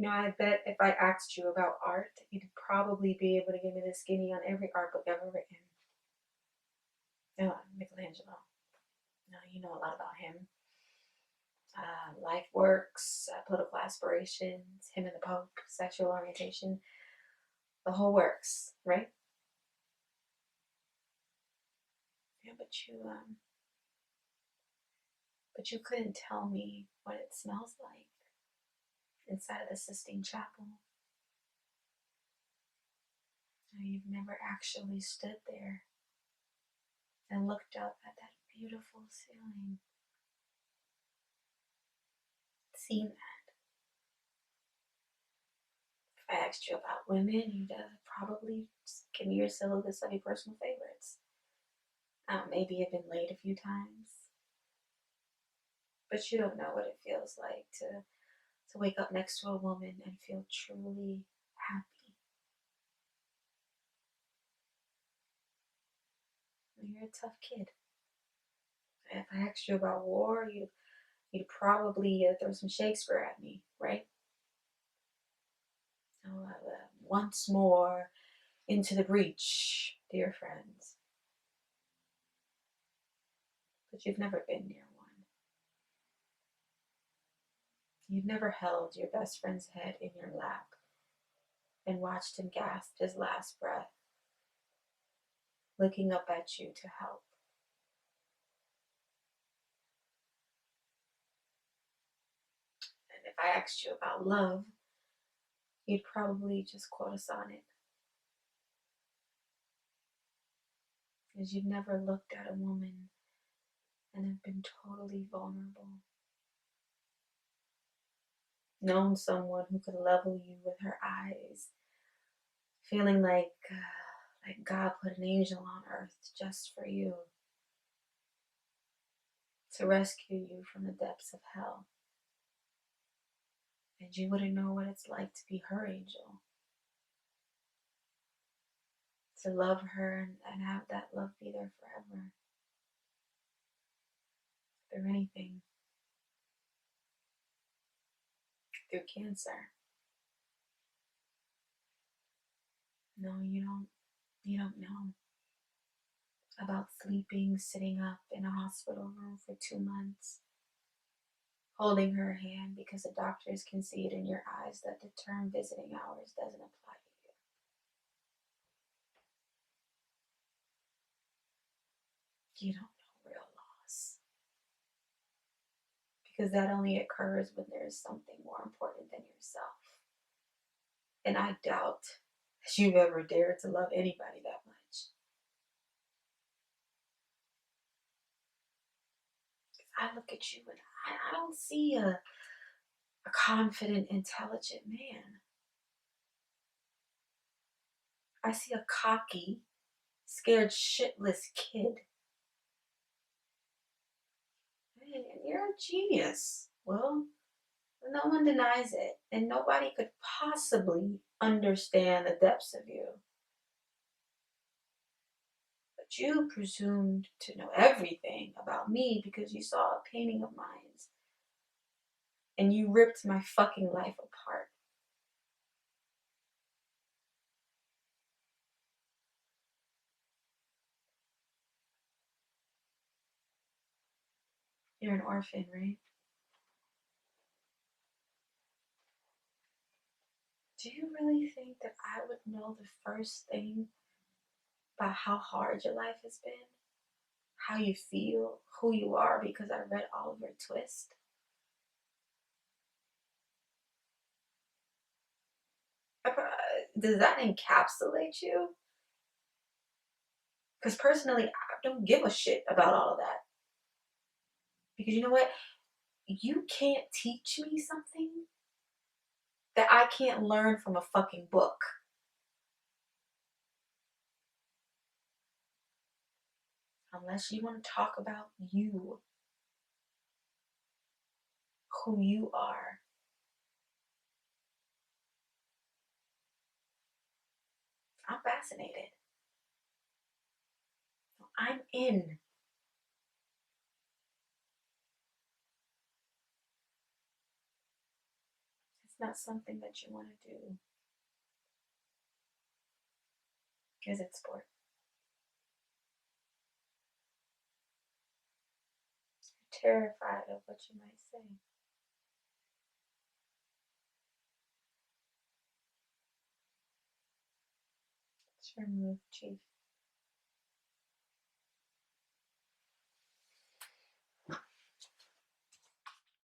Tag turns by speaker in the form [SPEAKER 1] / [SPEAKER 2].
[SPEAKER 1] I bet if I asked you about art, you'd probably be able to give me the skinny on every art book ever written. Michelangelo. No, you know a lot about him. Life works, political aspirations, him and the Pope, sexual orientation, the whole works, right? Yeah, but you couldn't tell me what it smells like inside of the Sistine Chapel. You've never actually stood there and looked up at that beautiful ceiling, seen that. If I asked you about women, you'd probably just give me your syllabus of your personal favorites. Maybe you've been late a few times, but you don't know what it feels like to wake up next to a woman and feel truly happy. You're a tough kid. If I asked you about war, you'd probably throw some Shakespeare at me, right? Once more into the breach, dear friends. But you've never been near one. You've never held your best friend's head in your lap and watched him gasp his last breath, looking up at you to help. And if I asked you about love, you'd probably just quote a sonnet. Because you've never looked at a woman and have been totally vulnerable. Known someone who could level you with her eyes, feeling like God put an angel on earth just for you, to rescue you from the depths of hell. And you wouldn't know what it's like to be her angel, to love her and have that love be there forever, through anything, through cancer. No, you don't know about sleeping, sitting up in a hospital room for 2 months, holding her hand because the doctors can see it in your eyes that the term visiting hours doesn't apply to you. You don't know real loss, because that only occurs when there is something more important than yourself. And I doubt that you've ever dared to love anybody that much. I look at you and I don't see a confident, intelligent man. I see a cocky, scared shitless kid. And you're a genius. Well, no one denies it, and nobody could possibly understand the depths of you. But you presumed to know everything about me because you saw a painting of mine, and you ripped my fucking life apart. You're an orphan, right? Do you really think that I would know the first thing about how hard your life has been? How you feel, who you are, because I read all of your twists? Does that encapsulate you? Because personally, I don't give a shit about all of that. Because you know what? You can't teach me something that I can't learn from a fucking book. Unless you want to talk about you, who you are. I'm fascinated. I'm in. It's not something that you want to do. Is it sport? You're terrified of what you might say. It's your move, Chief.